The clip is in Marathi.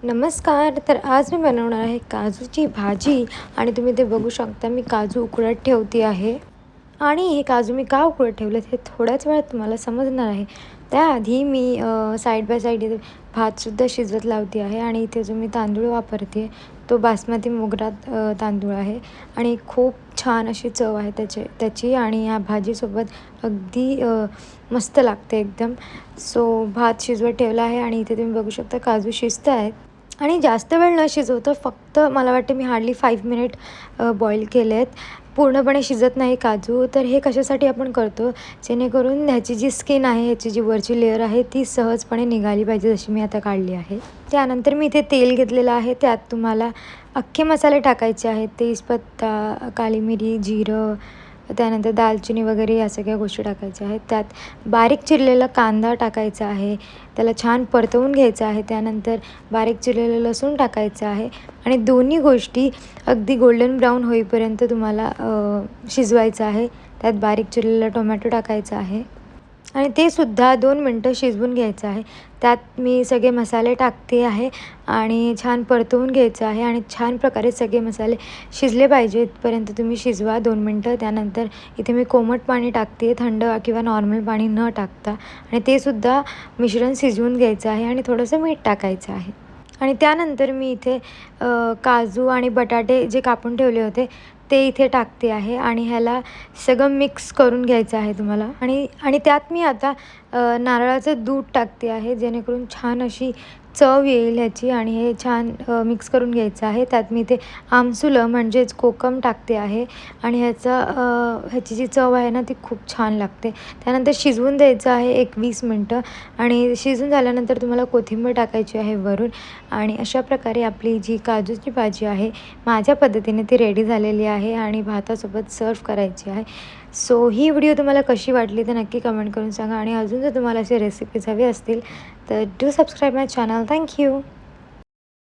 नमस्कार. तर आज मी बनवणार आहे काजूची भाजी आणि तुम्ही ते बघू शकता मी काजू उकडत ठेवते आहे. आणि हे काजू मी का उकडत ठेवलेत हे थोड्याच वेळात तुम्हाला समजणार आहे. त्याआधी मी साईड बाय साईड इथे भातसुद्धा शिजवत लावते आहे आणि इथे जो मी तांदूळ वापरते तो बासमती मोगरा तांदूळ आहे आणि खूप छान अशी चव आहे त्याची आणि या भाजीसोबत अगदी मस्त लागते एकदम. सो भात शिजवत ठेवला आहे आणि इथे तुम्ही बघू शकता काजू शिजत आहेत. आणि जास्त वेळ न शिजवता फक्त मला वाटते मी हार्डली 5 मिनिट बॉईल केले आहेत. पूर्णपणे शिजत नाही काजू. तर हे कशासाठी आपण करतो जेणेकरून ह्याची जी स्किन आहे, ह्याची जी वरची लेअर आहे ती सहजपणे निघाली पाहिजे, जशी मी आता काढली आहे. त्यानंतर मी इथे तेल घेतलेलं आहे. त्यात तुम्हाला अख्खे मसाले टाकायचे आहेत. तेजपत्ता, काली मिरी, जिरं, त्यानंतर दालचिनी वगैरे या सगळ्या गोष्टी टाकायच्या आहेत. त्यात बारीक चिरलेला कांदा टाकायचा आहे. त्याला छान परतवून घ्यायचं आहे. त्यानंतर बारीक चिरलेलं लसूण टाकायचं आहे आणि दोन्ही गोष्टी अगदी गोल्डन ब्राऊन होईपर्यंत तुम्हाला शिजवायचं आहे. त्यात बारीक चिरलेला टोमॅटो टाकायचा आहे आणि ते सुद्धा 2 मिनटं शिजवून घ्यायचं आहे. त्यात मी सगळे मसाले टाकते आहे आणि छान परतवून घ्यायचं आहे आणि छान प्रकारे सगळे मसाले शिजले पाहिजे इथपर्यंत तुम्ही शिजवा 2 मिनटं. त्यानंतर इथे मी कोमट पाणी टाकते, थंड किंवा नॉर्मल पाणी न टाकता, आणि ते सुद्धा मिश्रण शिजवून घ्यायचं आहे आणि थोडंसं मीठ टाकायचं आहे. आणि त्यानंतर मी इथे काजू आणि बटाटे जे कापून ठेवले होते ते इथे टाकते आहे आणि ह्याला सगळं मिक्स करून घ्यायचं आहे तुम्हाला. आणि त्यात मी आता नारळाचं दूध टाकते आहे जेणेकरून छान अशी चव येईल ह्याची. आणि हे छान मिक्स करून घ्यायचं आहे. त्यात मी इथे आमसुलं म्हणजेच कोकम टाकते आहे आणि ह्याची जी चव आहे ना ती खूप छान लागते. त्यानंतर शिजवून द्यायचं आहे 20 मिनटं आणि शिजून झाल्यानंतर तुम्हाला कोथिंबीर टाकायची आहे वरून. आणि अशा प्रकारे आपली जी काजूची भाजी आहे माझ्या पद्धतीने ती रेडी झालेली आहे आणि भातासोबत सर्व करायची आहे. सो ही व्हिडिओ तुम्हाला कशी वाटली तर नक्की कमेंट करून सांगा आणि अजून जर तुम्हाला असे रेसिपीज हवे असतील तर do subscribe my channel. Thank you.